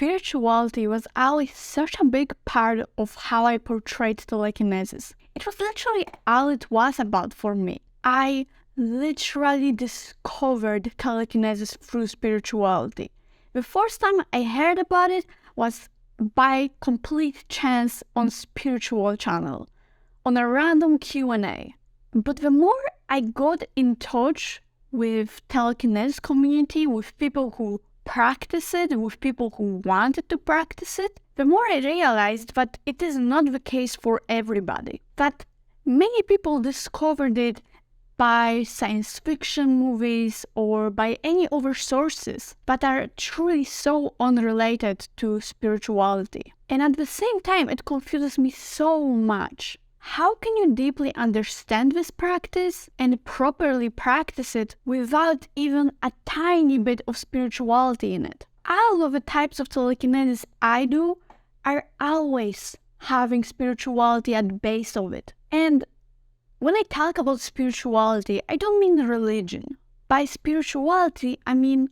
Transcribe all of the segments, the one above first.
spirituality was always such a big part of how I portrayed telekinesis. It was literally all it was about for me. I literally discovered telekinesis through spirituality. The first time I heard about it was by complete chance on spiritual channel, on a random Q&A. But the more I got in touch with telekinesis community, with people who practice it, with people who wanted to practice it, the more I realized that it is not the case for everybody. That many people discovered it by science fiction movies or by any other sources that are truly so unrelated to spirituality. And at the same time, it confuses me so much. How can you deeply understand this practice and properly practice it without even a tiny bit of spirituality in it? All of the types of telekinesis I do are always having spirituality at the base of it. And when I talk about spirituality, I don't mean religion. By spirituality, I mean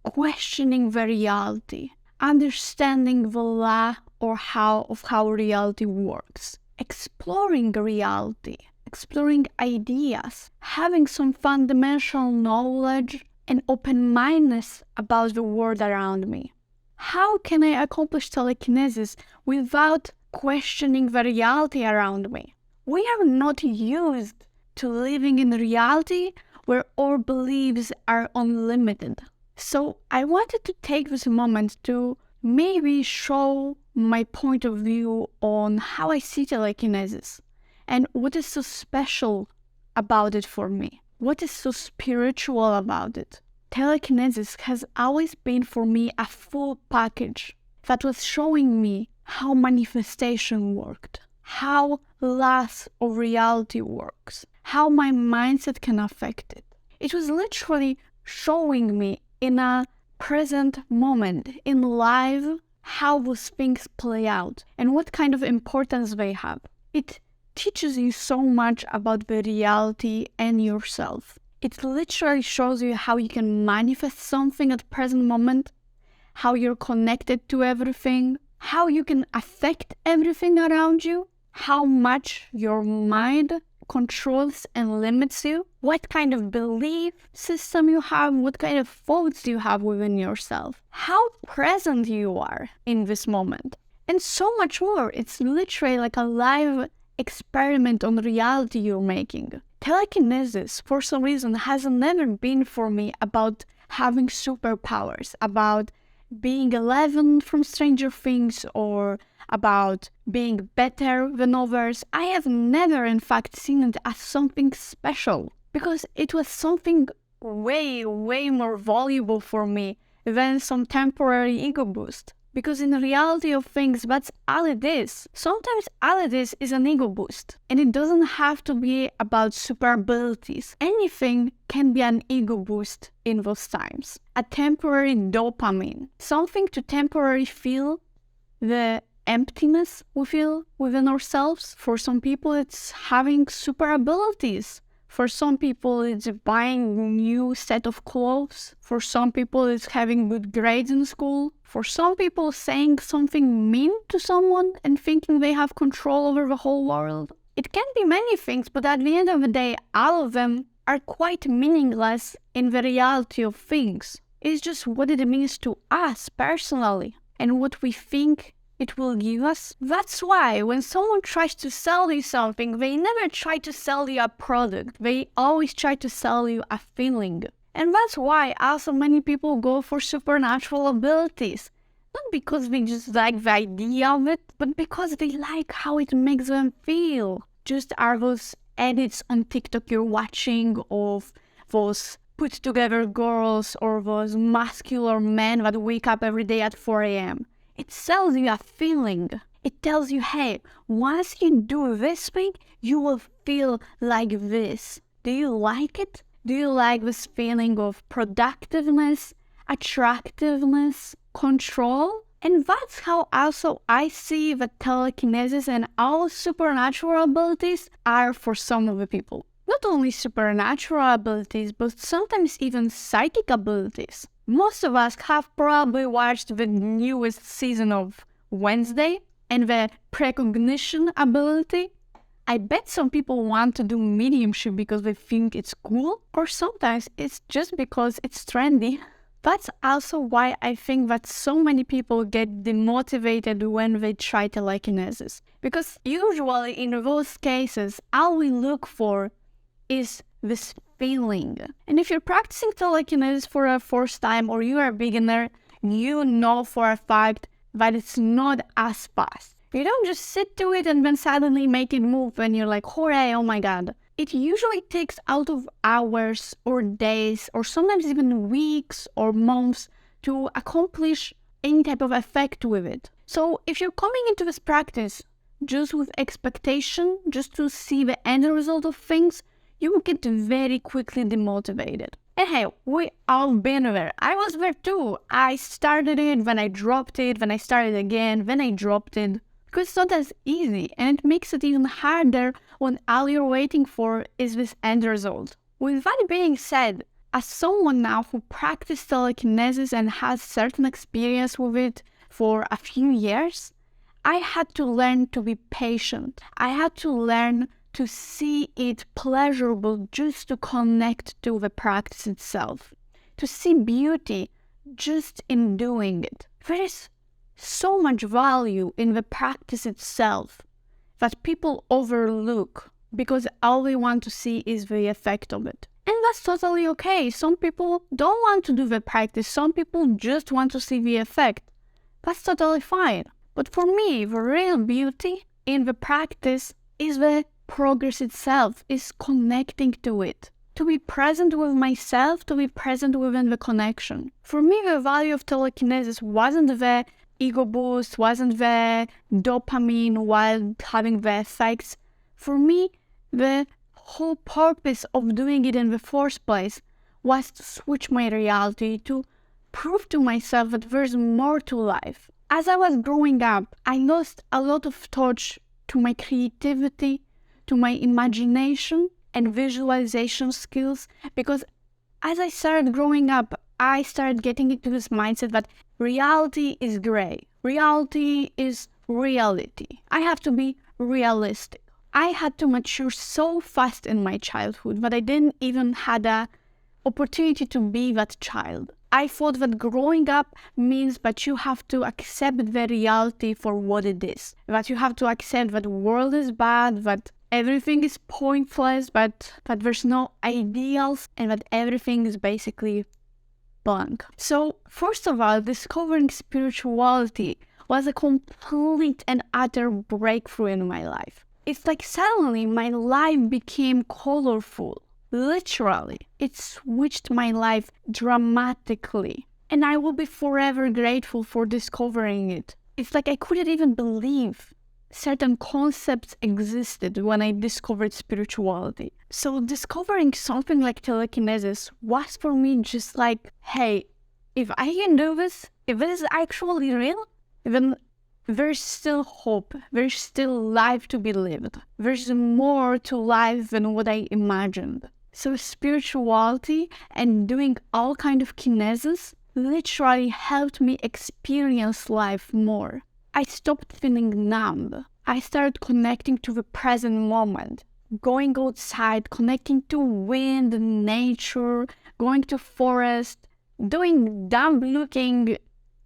questioning the reality, understanding the law or how reality works, exploring reality, exploring ideas, having some fundamental knowledge and open-mindedness about the world around me. How can I accomplish telekinesis without questioning the reality around me? We are not used to living in reality where our beliefs are unlimited. So I wanted to take this moment to maybe show my point of view on how I see telekinesis and what is so special about it for me. What is so spiritual about it? Telekinesis has always been for me a full package that was showing me how manifestation worked, how laws of reality works, how my mindset can affect it. It was literally showing me in a present moment, in life, how those things play out and what kind of importance they have. It teaches you so much about the reality and yourself. It literally shows you how you can manifest something at the present moment, how you're connected to everything, how you can affect everything around you, how much your mind controls and limits you, what kind of belief system you have, what kind of thoughts you have within yourself, how present you are in this moment, and so much more. It's literally like a live experiment on reality you're making. Telekinesis, for some reason, has never been for me about having superpowers, about being 11 from Stranger Things, or about being better than others. I have never, in fact, seen it as something special, because it was something way, way more valuable for me than some temporary ego boost. Because in the reality of things, that's all it is. Sometimes all it is an ego boost. And it doesn't have to be about super abilities. Anything can be an ego boost in those times. A temporary dopamine. Something to temporarily feel the emptiness we feel within ourselves. For some people, it's having super abilities. For some people, it's buying a new set of clothes. For some people, it's having good grades in school. For some people, saying something mean to someone and thinking they have control over the whole world. It can be many things, but at the end of the day, all of them are quite meaningless in the reality of things. It's just what it means to us personally and what we think it will give us. That's why when someone tries to sell you something, they never try to sell you a product. They always try to sell you a feeling. And that's why also many people go for supernatural abilities. Not because they just like the idea of it, but because they like how it makes them feel. Just are those edits on TikTok you're watching of those put together girls or those muscular men that wake up every day at 4 a.m. It sells you a feeling. It tells you, hey, once you do this thing, you will feel like this. Do you like it? Do you like this feeling of productiveness, attractiveness, control? And that's how also I see that telekinesis and all supernatural abilities are for some of the people. Not only supernatural abilities, but sometimes even psychic abilities. Most of us have probably watched the newest season of Wednesday and the precognition ability. I bet some people want to do mediumship because they think it's cool, or sometimes it's just because it's trendy. That's also why I think that so many people get demotivated when they try telekinesis. Because usually in those cases, all we look for is this feeling. And if you're practicing telekinesis for a first time or you are a beginner, you know for a fact that it's not as fast. You don't just sit to it and then suddenly make it move and you're like, hooray, oh my god. It usually takes out of hours or days or sometimes even weeks or months to accomplish any type of effect with it. So if you're coming into this practice just with expectation, just to see the end result of things, you will get very quickly demotivated. And hey, we all been there. I was there too. I started it, then I dropped it, then I started again, then I dropped it. Because it's not as easy, and it makes it even harder when all you're waiting for is this end result. With that being said, as someone now who practiced telekinesis and has certain experience with it for a few years, I had to learn to be patient. I had to learn to see it pleasurable just to connect to the practice itself, to see beauty just in doing it. There is so much value in the practice itself that people overlook because all they want to see is the effect of it. And that's totally okay. Some people don't want to do the practice. Some people just want to see the effect. That's totally fine. But for me, the real beauty in the practice is the progress itself, is connecting to it. To be present with myself, to be present within the connection. For me, the value of telekinesis wasn't the ego boost, wasn't the dopamine while having the effects. For me, the whole purpose of doing it in the first place was to switch my reality, to prove to myself that there's more to life. As I was growing up, I lost a lot of touch to my creativity, to my imagination and visualization skills, because as I started growing up, I started getting into this mindset that reality is gray. Reality is reality. I have to be realistic. I had to mature so fast in my childhood that I didn't even had a opportunity to be that child. I thought that growing up means that you have to accept the reality for what it is. That you have to accept that the world is bad, that everything is pointless, that there's no ideals, and that everything is basically blank. So, first of all, discovering spirituality was a complete and utter breakthrough in my life. It's like suddenly my life became colorful. Literally, it switched my life dramatically. And I will be forever grateful for discovering it. It's like I couldn't even believe certain concepts existed when I discovered spirituality. So discovering something like telekinesis was for me just like, hey, if I can do this, if this is actually real, then there's still hope, there's still life to be lived. There's more to life than what I imagined. So spirituality and doing all kind of kinesis literally helped me experience life more. I stopped feeling numb. I started connecting to the present moment, going outside, connecting to wind, nature, going to forest, doing dumb-looking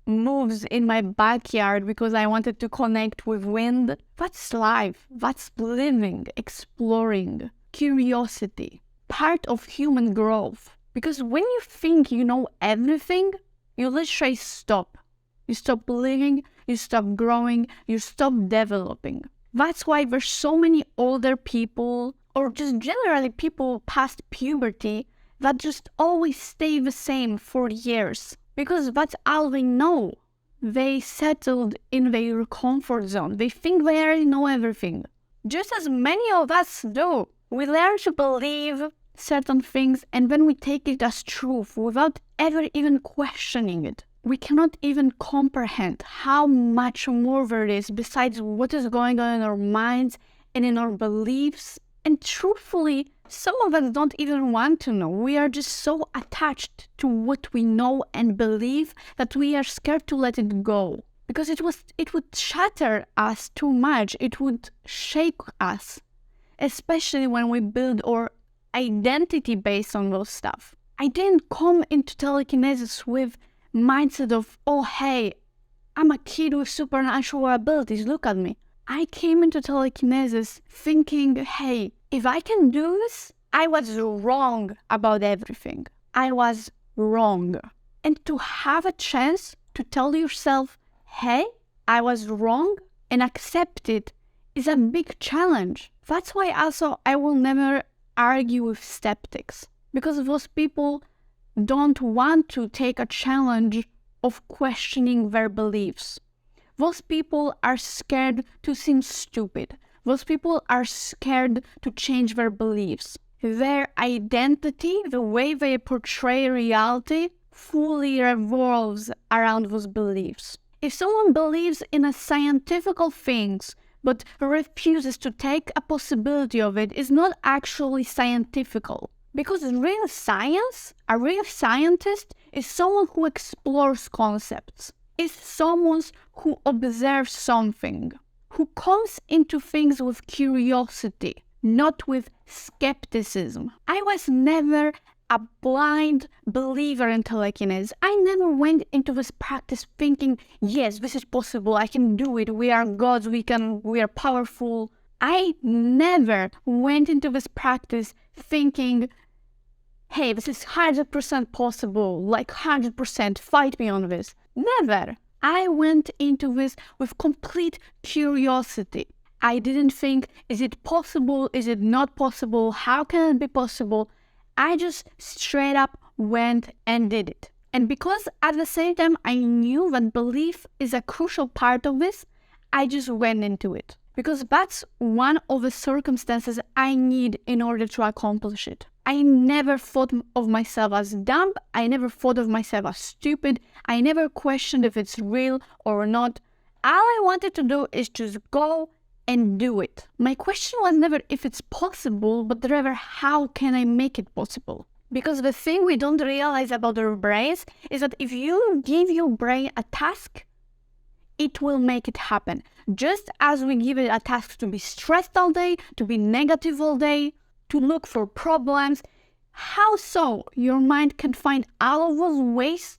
moves in my backyard because I wanted to connect with wind. That's life. That's living, exploring, curiosity, part of human growth. Because when you think you know everything, you literally stop. You stop living, you stop growing, you stop developing. That's why there's so many older people, or just generally people past puberty, that just always stay the same for years. Because that's all they know. They settled in their comfort zone. They think they already know everything. Just as many of us do. We learn to believe certain things and then we take it as truth without ever even questioning it. We cannot even comprehend how much more there is besides what is going on in our minds and in our beliefs. And truthfully, some of us don't even want to know. We are just so attached to what we know and believe that we are scared to let it go. Because it would shatter us too much. It would shake us. Especially when we build our identity based on those stuff. I didn't come into telekinesis with mindset of, oh hey, I'm a kid with supernatural abilities, look at me. I came into telekinesis thinking, hey, if I can do this, I was wrong about everything. I was wrong. And to have a chance to tell yourself, hey, I was wrong, and accept it is a big challenge. That's why also I will never argue with skeptics, because those people don't want to take a challenge of questioning their beliefs. Those people are scared to seem stupid. Those people are scared to change their beliefs. Their identity, the way they portray reality, fully revolves around those beliefs. If someone believes in a scientific things, but refuses to take a possibility of it, is not actually scientific. Because real science, a real scientist, is someone who explores concepts, is someone who observes something, who comes into things with curiosity, not with skepticism. I was never a blind believer in telekinesis. I never went into this practice thinking, yes, this is possible, I can do it, we are gods, we are powerful. I never went into this practice thinking, hey, this is 100% possible, like 100%, fight me on this. Never. I went into this with complete curiosity. I didn't think, is it possible, is it not possible, how can it be possible? I just straight up went and did it. And because at the same time I knew that belief is a crucial part of this, I just went into it. Because that's one of the circumstances I need in order to accomplish it. I never thought of myself as dumb. I never thought of myself as stupid. I never questioned if it's real or not. All I wanted to do is just go and do it. My question was never if it's possible, but rather how can I make it possible? Because the thing we don't realize about our brains is that if you give your brain a task, it will make it happen. Just as we give it a task to be stressed all day, to be negative all day, to look for problems, how so your mind can find all of those ways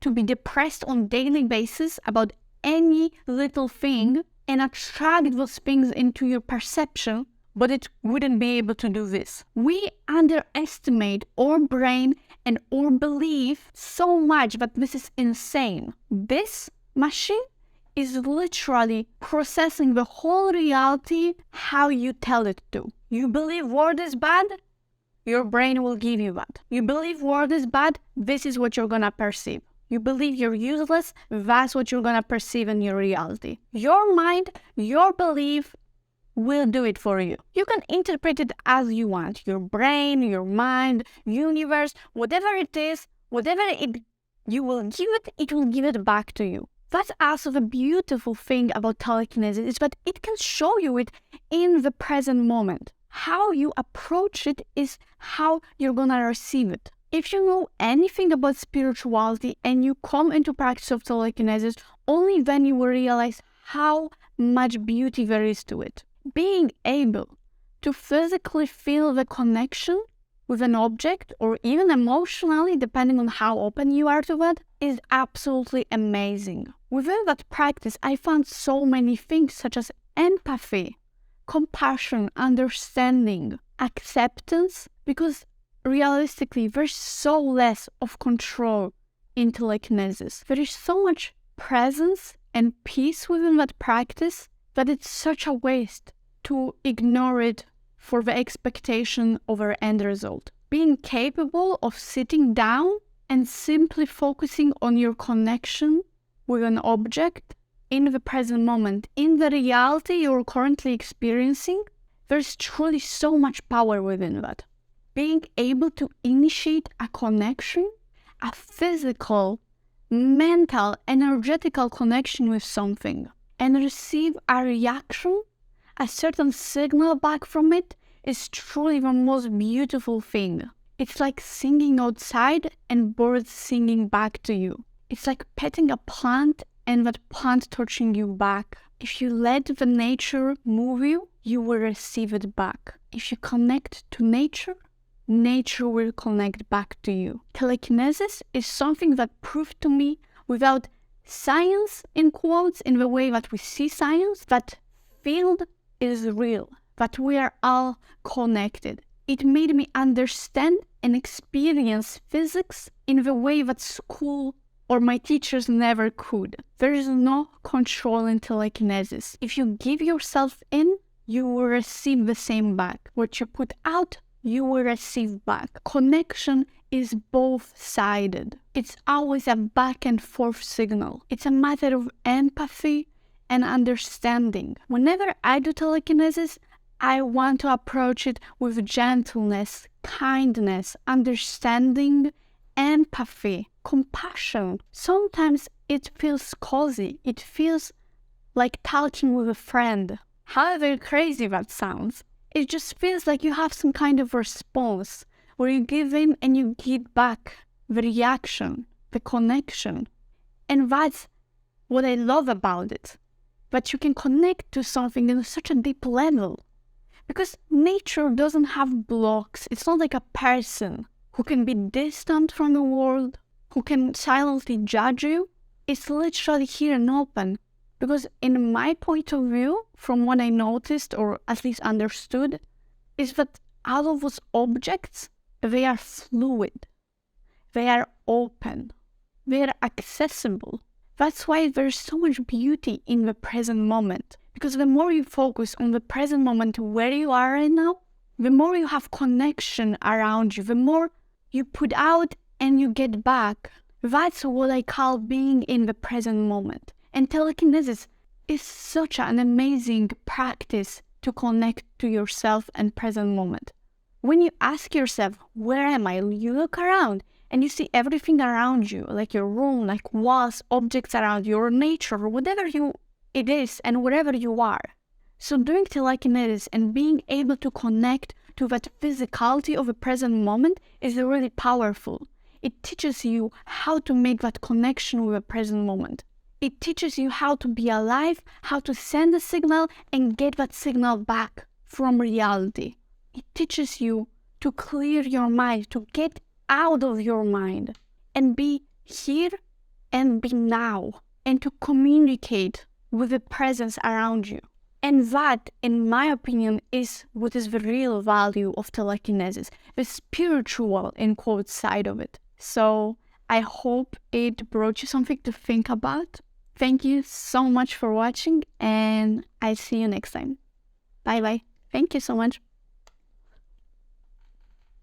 to be depressed on a daily basis about any little thing and attract those things into your perception, but it wouldn't be able to do this. We underestimate our brain and our belief so much that this is insane. This machine is literally processing the whole reality how you tell it to. You believe word is bad? Your brain will give you that. You believe word is bad? This is what you're gonna perceive. You believe you're useless? That's what you're gonna perceive in your reality. Your mind, your belief will do it for you. You can interpret it as you want. Your brain, your mind, universe, whatever it is, you will give it, it will give it back to you. That's also the beautiful thing about telekinesis, is that it can show you it in the present moment. How you approach it is how you're gonna receive it. If you know anything about spirituality and you come into practice of telekinesis, only then you will realize how much beauty there is to it. Being able to physically feel the connection with an object, or even emotionally, depending on how open you are to that, is absolutely amazing. Within that practice, I found so many things such as empathy, compassion, understanding, acceptance, because realistically, there's so less of control in telekinesis. There is so much presence and peace within that practice that it's such a waste to ignore it for the expectation of our end result. Being capable of sitting down and simply focusing on your connection with an object in the present moment, in the reality you're currently experiencing, there's truly so much power within that. Being able to initiate a connection, a physical, mental, energetical connection with something, and receive a reaction, a certain signal back from it, is truly the most beautiful thing. It's like singing outside and birds singing back to you. It's like petting a plant and that plant touching you back. If you let the nature move you, you will receive it back. If you connect to nature, nature will connect back to you. Telekinesis is something that proved to me without science, in quotes, in the way that we see science, that field is real, that we are all connected. It made me understand and experience physics in the way that school or my teachers never could. There is no control in telekinesis. If you give yourself in, you will receive the same back. What you put out, you will receive back. Connection is both-sided. It's always a back and forth signal. It's a matter of empathy and understanding. Whenever I do telekinesis, I want to approach it with gentleness, kindness, understanding, empathy, compassion. Sometimes it feels cozy. It feels like talking with a friend. However crazy that sounds, it just feels like you have some kind of response where you give in and you get back the reaction, the connection. And that's what I love about it. That you can connect to something in such a deep level. Because nature doesn't have blocks. It's not like a person who can be distant from the world, who can silently judge you. It's literally here and open. Because in my point of view, from what I noticed or at least understood, is that all of those objects, they are fluid. They are open. They are accessible. That's why there's so much beauty in the present moment. Because the more you focus on the present moment where you are right now, the more you have connection around you, the more you put out and you get back. That's what I call being in the present moment. And telekinesis is such an amazing practice to connect to yourself and present moment. When you ask yourself, where am I? You look around and you see everything around you, like your room, like walls, objects around you, or nature, or whatever it is and wherever you are. So doing telekinesis and being able to connect to that physicality of the present moment is really powerful. It teaches you how to make that connection with the present moment. It teaches you how to be alive, how to send a signal and get that signal back from reality. It teaches you to clear your mind, to get out of your mind and be here and be now, and to communicate with the presence around you. And that, in my opinion, is what is the real value of telekinesis, the spiritual, in quotes, side of it. So I hope it brought you something to think about. Thank you so much for watching, and I'll see you next time. Bye bye. Thank you so much.